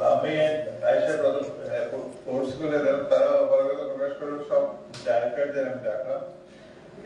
আমি আইসা কোর্সগুলো তারা অবগত প্রকাশ করে সব ডাইরেক্টরদের আমি ডাকলাম,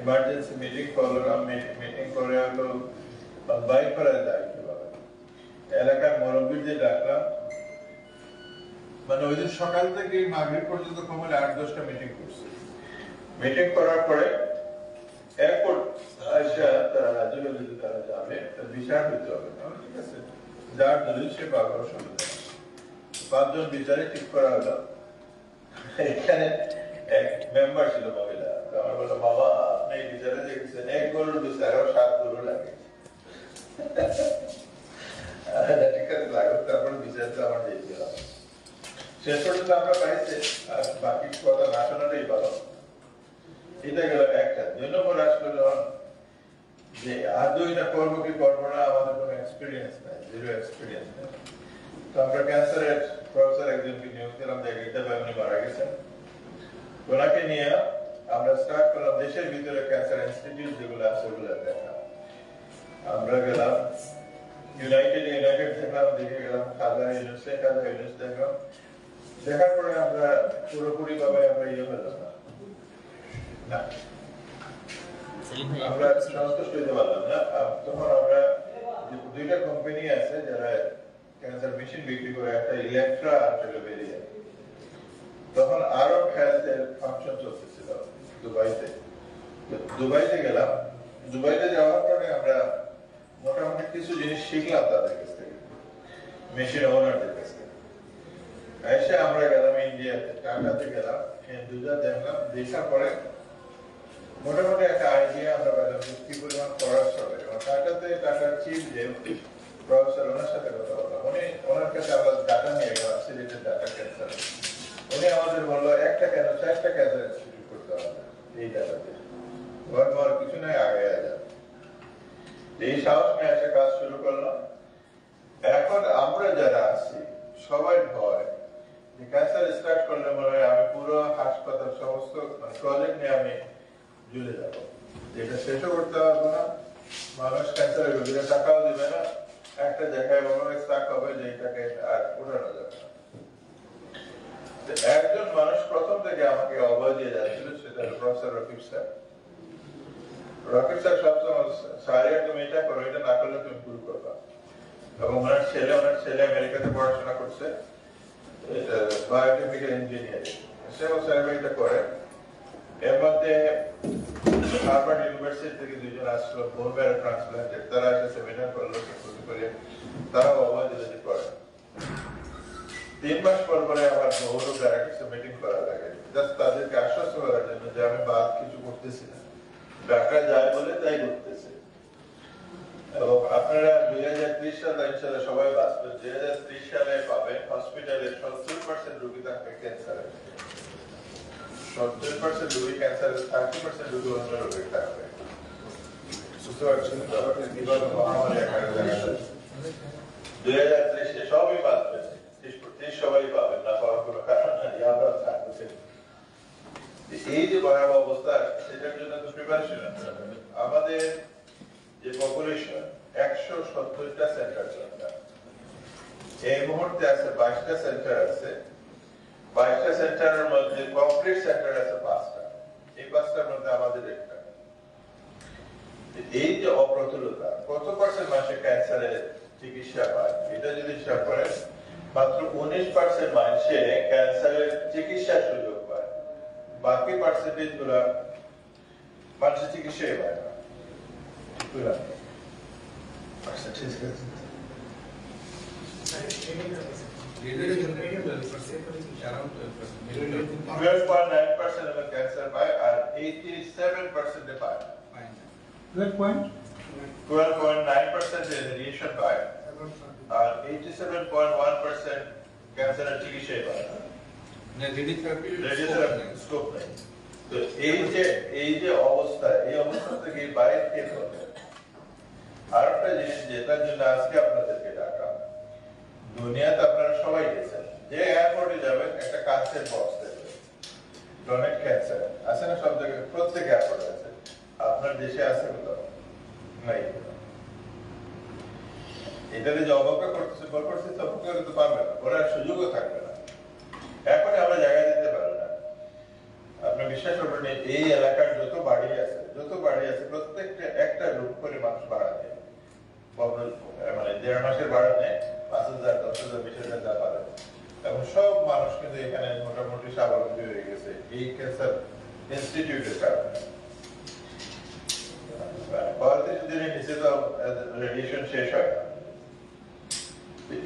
ইমার্জেন্সি মিটিং করলাম, মিটিং করে হলো বাইক করা যায় কিভাবে, এলাকার মুরব্বীদের ডাকলাম। মানে ওই দিন সকাল থেকে মাগরিব পর্যন্ত কমলে 8-10টা মিটিং করছি। মিটিং করার পরে এয়ারপোর্ট আইসা তারা রাজি হলে যদি তারা যাবে বিচার হইতে হবে, ঠিক আছে, যার দলিল সে পাবে, অসুবিধা 5 জন বিচারে ঠিক করা হলো। এখানে এক মেম্বার ছিল মহিলা, আমার বললো বাবা আপনি এই বিচারে দেখেছেন 1 গরুর বিচারেও 7 গরু লাগে। ঠিক আছে লাগলো, তারপরে বিচারটা আমার দিয়ে দিলাম। শেষ পর্যন্ত আমরা পাইছি, আর বাকি কথা না শোনাটাই ভালো। এটা গেল একটা। 2 নম্বর আসলো যখন যে আদৌ এটা করবো কি করবো না, আমাদের কোনো এক্সপিরিয়েন্স নাই, জিরো এক্সপিরিয়েন্স নেই। তো আমরা ক্যান্সারের প্রফেসর একজনকে নিয়োগ দিলাম, দেখতে পাই উনি মারা গেছেন। ওনাকে নিয়ে আমরা স্টার্ট করলাম দেশের ভিতরে ক্যান্সার ইনস্টিটিউট যেগুলো আছে ওগুলো দেখা। আমরা গেলাম ইউনাইটেড দেখলাম, দেখে গেলাম খাজা ইউনুস দেখলাম। দেখার পরে আমরা পুরোপুরি ভাবে আমরা ইয়ে হলাম না, আমরা সন্তুষ্ট হইতে পারলাম না। তখন আমরা 2টা কোম্পানি আছে যারা ক্যান্সার মেশিন বিক্রি করে, একটা ইলেকট্রা আর বেরিয়ে। তখন আরো হেলথের ফাংশন চলতেছিল দুবাইতে। দুবাইতে গেলাম, দুবাইতে যাওয়ার পরে আমরা মোটামুটি কিছু জিনিস শিখলাম তাদের কাছ থেকে, মেশিন ওনারদের কাছ থেকে। এসে আমরা গেলাম ইন্ডিয়াতে, টাটাতে গেলাম, হিন্দুজা দেখলাম। দেখার পরে মোটামুটি একটা আইডিয়া আমরা পেলাম কি পরিমাণ খরচ হবে। টাটাতে টাটার চিফ যে প্রফেসর, ওনার সাথে কথা বললাম। উনি ওনার কাছে আমরা ডাটা নিয়ে গেলাম, সিলেটের ডাটা ক্যান্সার। উনি আমাদের বললো একটা কেন 4টা ক্যান্সার ইনস্টিটিউট করতে হবে এই ডাটাতে, কিছু নয়, আগে যাবে। এই সাহস নিয়ে এসে কাজ শুরু করলাম। এখন আমরা যারা আছি সবাই ভয় যে ক্যান্সার স্টার্ট করলে মনে হয় আমি পুরো হাসপাতাল সমস্ত প্রজেক্ট নিয়ে আমি ঝুলে যাবো, যেটা শেষও করতে পারবো না, মানুষ ক্যান্সারের রোগীরা টাকাও দিবে না, একটা জায়গায় মনে স্টাক হবে যে এটাকে আর উঠানো যাবে না। একজন মানুষ প্রথম থেকে আমাকে অভয় দিয়ে যাচ্ছিল, সেটা professor Rakib sir. Rakib sir সবসময় সারিয়া তুমি এটা করো, এটা না করলে তুমি ভুল করবা। এবং ওনার ছেলে আমেরিকাতে পড়াশোনা করছে, এটা বায়োকেমিক্যাল ইঞ্জিনিয়ারিং, সেও স্যার এটা করে। এর মধ্যে হার্ভার্ড ইউনিভার্সিটি থেকে 2 জন আসলো, বোন ম্যারো ট্রান্সপ্লান্টেড, তারা একটা সেমিনার করলো, তারাও অভয় দিলে করে। 3 মাস পর পরে আমার বহু ডাইরেক্টর মিটিং করা লাগে, জাস্ট তাদেরকে আশ্বস্ত করার জন্য যে আমি বাদ কিছু করতেছি না, ডাক্তার যায় বলে তাই করতেছে। এবং আপনারা 2030 সালে ইনশাআল্লাহ সবাই বাঁচবেন। 2030 সালে পাবেন হসপিটালে 70% রোগী থাকবে ক্যান্সারে, 70% রোগী ক্যান্সারে, 30% রোগী অন্য রোগে থাকবে। বুঝতে পারছেন কিভাবে মহামারী আকারে দেখা যাচ্ছে। 2030 সবই বাঁচবেন, 30 সবাই পাবেন না, পাওয়ার কোনো কারণ নাই, আমরা থাকবো। এই যে ভয়াবহ অবস্থা, সেটার জন্য তো প্রিপারেশন আছে। আমাদের যে পপুলেশন 170টা সেন্টার দরকার। এই মুহূর্তে আছে 22টা সেন্টার আছে, 22টা সেন্টারের মধ্যে কমপ্লিট সেন্টার আছে 5টা। এই 5টার মধ্যে আমাদের একটা। এই যে অপ্রতুলতা, কত পার্সেন্ট মানুষের ক্যান্সারের চিকিৎসা পায়, এটা যদি হিসাব করেন মাত্র 19% মানুষের ক্যান্সারের চিকিৎসার সুযোগ পায়, বাকি পার্সেন্টেজ গুলা মানুষের চিকিৎসাই পায় না। 12.9% of cancer পায়, আর 87% পায় না। 12.9% রেডিয়েশন পায়, আর 87.1% ক্যান্সারের চিকিৎসাই পায় না। রেডিওথেরাপি স্কোপ নেই। তো এই যে অবস্থা, এই অবস্থা থেকে বাইরে খেতে হবে। আর একটা জিনিস যেটার জন্য আজকে আপনাদেরকে ডাকা, দুনিয়াতে আপনারা সবাই গেছেন, যে এয়ারপোর্টে যাবেন একটা কাঁচের বক্স দেবে, ডোনেট ক্যান্সার আছে না সব জায়গায়, প্রত্যেক এয়ারপোর্টে আছে। আপনার দেশে আছে কোথাও নাই। এটাতে যে অবজ্ঞা করতেছে অবজ্ঞা করতে পারবে না, করার সুযোগও থাকবে না। এখন আমরা জায়গা দিতে পারি না। আপনি বিশ্বাস করবেন এই এলাকার যত বাড়ি আছে প্রত্যেকটা একটা রুম করে মানুষ ভাড়া দেয়, মানে 1.5 মাসের ভাড়া নেয়, 5,000, 10,000, 20,000 যা পারে। এবং সব মানুষ কিন্তু এখানে মোটামুটি স্বাবলম্বী হয়ে গেছে এই ক্যান্সার ইনস্টিটিউটের কারণে। 35 দিনের নিচে তো রেডিয়েশন শেষ হয় না।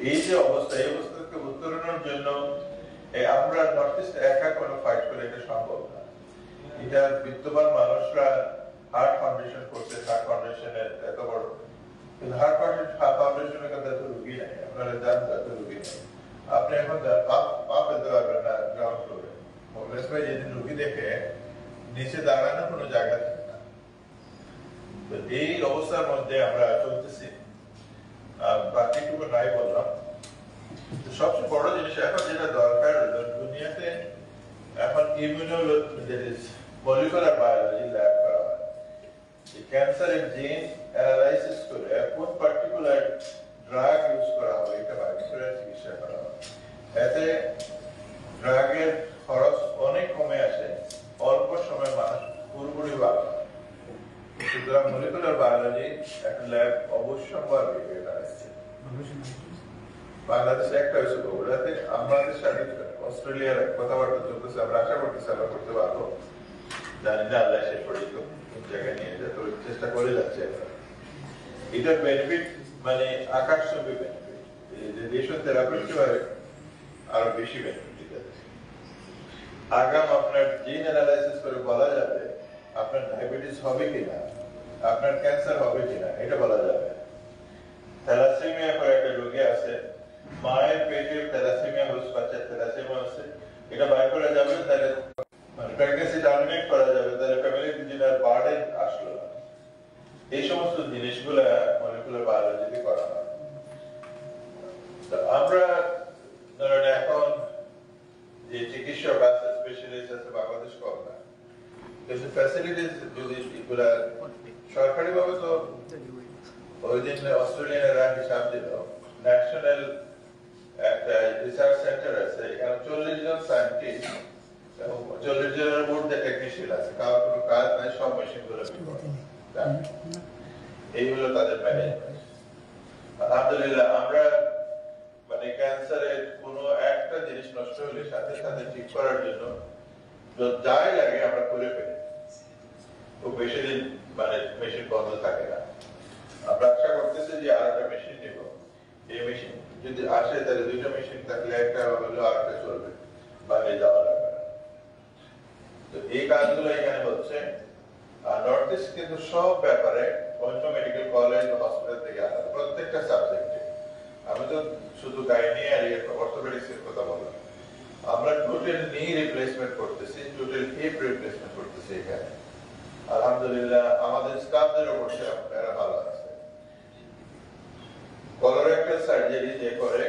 এই যে অবস্থা, এই অবস্থাকে উত্তরণের জন্য আমরা নর্থ ইস্ট একা কোনো ফাইট করে এটা সম্ভব না। এটা বিদ্যমান মানুষরা হার্ট ফাউন্ডেশন করছে, হার্ট ফাউন্ডেশনের এত বড়, কিন্তু হার্ট ফাউন্ডেশনের কাছে এত রুগী নেই, আপনারা জান এত রুগী নেই। আপনি এখন পা ফেলতে পারবেন না গ্রাউন্ড ফ্লোরে। মোগলেশ ভাই যেদিন রুগী দেখে নিচে দাঁড়ানোর কোনো জায়গা থাকে না। তো এই অবস্থার মধ্যে আমরা চলতেছি। বাকিটুকু নাই বললাম। সবচেয়ে বড় জিনিস এখন যেটা দরকার দুনিয়াতে, এখন মলিকুলার বায়োলজি ল্যাব করা হয়, ক্যান্সারের জিন অ্যানালাইসিস করে কোন পার্টিকুলার ড্রাগ ইউজ করা হবে এটা বাইর করে চিকিৎসা করা হয়। এতে ড্রাগের খরচ অনেক কমে আসে, অল্প সময় মানুষ পুরোপুরি ভালো। সুতরাং মলিকুলার বায়োলজি একটা ল্যাব অবশ্যম্ভাবী হয়ে দাঁড়াচ্ছে। বাংলাদেশে একটা হয়েছে বগুড়াতে, আমাদের সাথে অস্ট্রেলিয়ার কথাবার্তা চলতেছে, আমরা আশা করতেছি আমরা করতে পারবো, জানি না আল্লাহ শেষ পর্যন্ত কোন জায়গায় নিয়ে যায়, তো চেষ্টা করে যাচ্ছে। এটার বেনিফিট মানে আকাশচুম্বী বেনিফিট, রেডিয়েশন থেরাপি আরো বেশি বেনিফিট দিতে। আগাম আপনার জিন অ্যানালাইসিস করে বলা যাবে আপনার ডায়াবেটিস হবে কিনা, আপনার ক্যান্সার হবে কিনা, এটা বলা যাবে। থ্যালাসেমিয়া করে একটা রোগী আছে, মায়ের পেটের থ্যালাসেমিয়া হচ্ছে, বাচ্চার থ্যালাসেমিয়া আছে, এটা বাইর করা যাবে, তাহলে মানে প্রেগন্যান্সি টার্মিনেট করা যাবে, তাহলে ফ্যামিলি ডিজিটাল বার্ডেন আসলো না। এই সমস্ত জিনিসগুলো মলিকুলার বায়োলজিতে করা হয়। তো আমরা ধরেন এখন যে চিকিৎসক আছে, স্পেশালিস্ট আছে, বাংলাদেশ কম না, কিন্তু ফ্যাসিলিটিস যদি এগুলা সরকারি ভাবে, তো ওই দিন অস্ট্রেলিয়ানরা হিসাব দিল, ন্যাশনাল একটা রিসার্চ সেন্টার আছে, এখানে 40 জন সায়েন্টিস্ট এবং 40 জনের মধ্যে টেকনিশিয়ান আছে, কারোর কোনো কাজ নাই, সব মেশিন গুলো এই হলো তাদের ম্যানেজমেন্ট। আলহামদুলিল্লাহ আমরা মানে ক্যান্সারের কোনো একটা জিনিস নষ্ট হলে সাথে সাথে ঠিক করার জন্য যাই লাগে আমরা করে ফেলি, খুব বেশি দিন মানে মেশিন বন্ধ থাকে না। আমরা আশা করতেছি যে আর একটা মেশিন নেব, এই মেশিন যদি আসে তাহলে 2টা মেশিন থাকলে একটা হলো আর একটা চলবে, বাইরে যাওয়া লাগবে না। তো এই কাজগুলো এখানে হচ্ছে। আর নর্থ ইস্ট কিন্তু সব ব্যাপারে অন্য মেডিকেল কলেজ বা হসপিটাল থেকে আসে প্রত্যেকটা সাবজেক্টে। আমি তো শুধু গাইনি আর অর্থোপেডিক্স এর কথা বললাম, আমরা টোটাল নি রিপ্লেসমেন্ট করতেছি, টোটাল হিপ রিপ্লেসমেন্ট করতেছি এখানে। আলহামদুলিল্লাহ আমাদের স্টাফদের উপর এরা ভালো আছে। কলোরেক্টাল সার্জারি যে করে,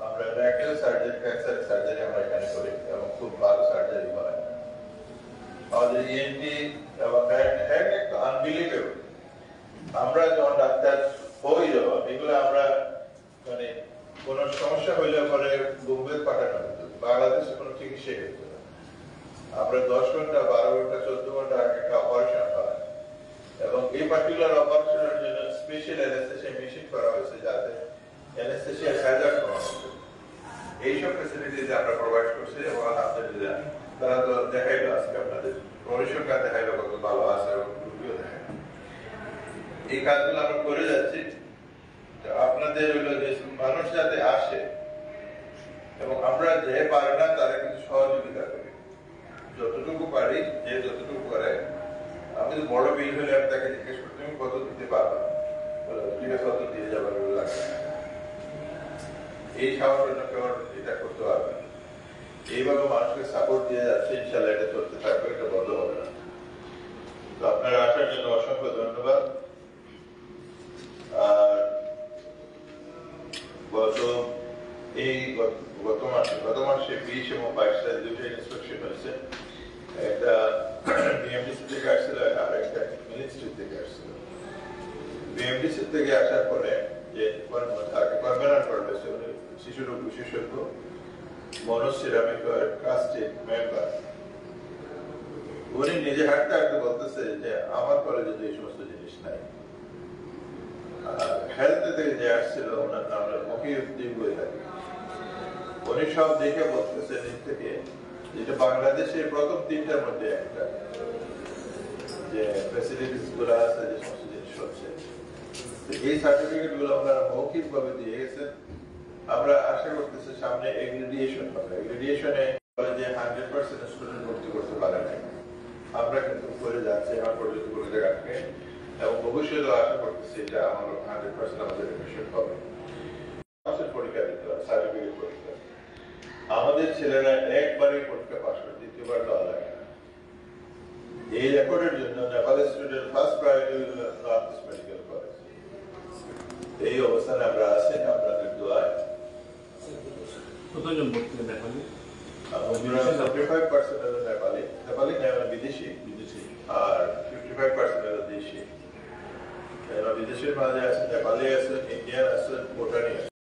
আমরা রেক্টাল সার্জারি, ক্যান্সার সার্জারি আমরা এখানে করি এবং খুব ভালো সার্জারি হয়। আমাদের ইএনটি এবং হ্যান্ড একটা আনবিলিভেবল। আমরা যখন ডাক্তার হই যখন এগুলো আমরা মানে কোন সমস্যা হইলে পরে বোম্বে পাঠানো হতো, বাংলাদেশে কোনো চিকিৎসা হতো না। আমরা 10 ঘন্টা, 12 ঘন্টা, 14 ঘন্টা আগে একটা অপারেশন হয় এবং এই পার্টিকুলার অপারেশনের জন্য স্পেশাল অ্যানেস্থেসিয়া মেশিন করা হয়েছে, যাতে অ্যানেস্থেসিয়া হ্যাজার্ড করা হবে। এইসব ফ্যাসিলিটিজ আমরা প্রোভাইড করছি এবং আলহামদুলিল্লাহ তারা তো দেখাইলো আজকে আপনাদের পরিসংখ্যান দেখাইলো কত ভালো আছে এবং রুগীও দেখায়। এই কাজগুলো আমরা করে যাচ্ছি। আপনাদের হলো যে মানুষ যাতে আসে এবং আমরা যে পারে না তারা কিন্তু সহযোগিতা করি, যতটুকু পারি, যে যতটুকু করে। আমি তো বড় বিল হলে আমি তাকে জিজ্ঞেস করি তুমি কত দিতে পারবা, ঠিক আছে কত দিয়ে যাবার লাগবে, এই সাহসের কেউ এটা করতে পারবে না। এইভাবে মানুষকে সাপোর্ট দিয়ে যাচ্ছে, ইনশাল্লাহ এটা চলতে থাকবে, এটা বন্ধ হবে না। তো আপনারা আসার জন্য অসংখ্য ধন্যবাদ। আর গত মাসে 20 এবং 22 তারিখ 2টা ইন্সপেকশন হয়েছে, একটা বিএমডিসি থেকে আসছিল আর একটা মিনিস্ট্রি থেকে আসছিল। বিএমডিসি থেকে আসার পরে যে তাকে কনভেনার করবে শিশু রোগ বিশেষজ্ঞ মনোজ সিরামিকের ট্রাস্টেড মেম্বার। উনি নিজে হাঁটতে হাঁটতে বলতেছে যে আমার কলেজে তো এই সমস্ত জিনিস নাই। হেলথ থেকে যে আসছিল ওনার নাম মহিউদ্দিন বৈরাগী, উনি সব দেখে বলতেছে দিক থেকে যেটা বাংলাদেশের প্রথম তিনটার মধ্যে একটা, যে ফ্যাসিলিটিস গুলো আছে, যে সমস্ত জিনিস হচ্ছে, এই সার্টিফিকেট গুলো আপনারা মৌখিক ভাবে দিয়ে গেছেন। আমরা আশা করতেছি সামনে এগ্রিডিয়েশন হবে। এগ্রিডিয়েশনে কলেজে 100% স্টুডেন্ট ভর্তি করতে পারে নাই, আমরা কিন্তু করে যাচ্ছি আমার পর্যন্ত কোনো জায়গাকে, এবং ভবিষ্যতে আশা করতেছি এটা আমার 100% আমাদের এডমিশন হবে। পরীক্ষা দিতে হবে, সার্টিফিকেট পরীক্ষা। আমাদের ছেলেরা একবারে পরীক্ষা পাস করে, দ্বিতীয়বার দেওয়া লাগে না। এই রেকর্ডের জন্য নেপালের স্টুডেন্ট ফার্স্ট প্রায়োরিটি হল নর্থ ইস্ট মেডিকেল কলেজ। এই অবস্থানে আমরা আছি আপনাদের দোয়ায়। কতজন ভর্তি নেপালি? 75% হলো নেপালি, নেপালি বিদেশি, আর 55% হলো দেশি। বিদেশের মাঝে আছে নেপালি আছে, ইন্ডিয়ান আছে, ভুটানি আছে।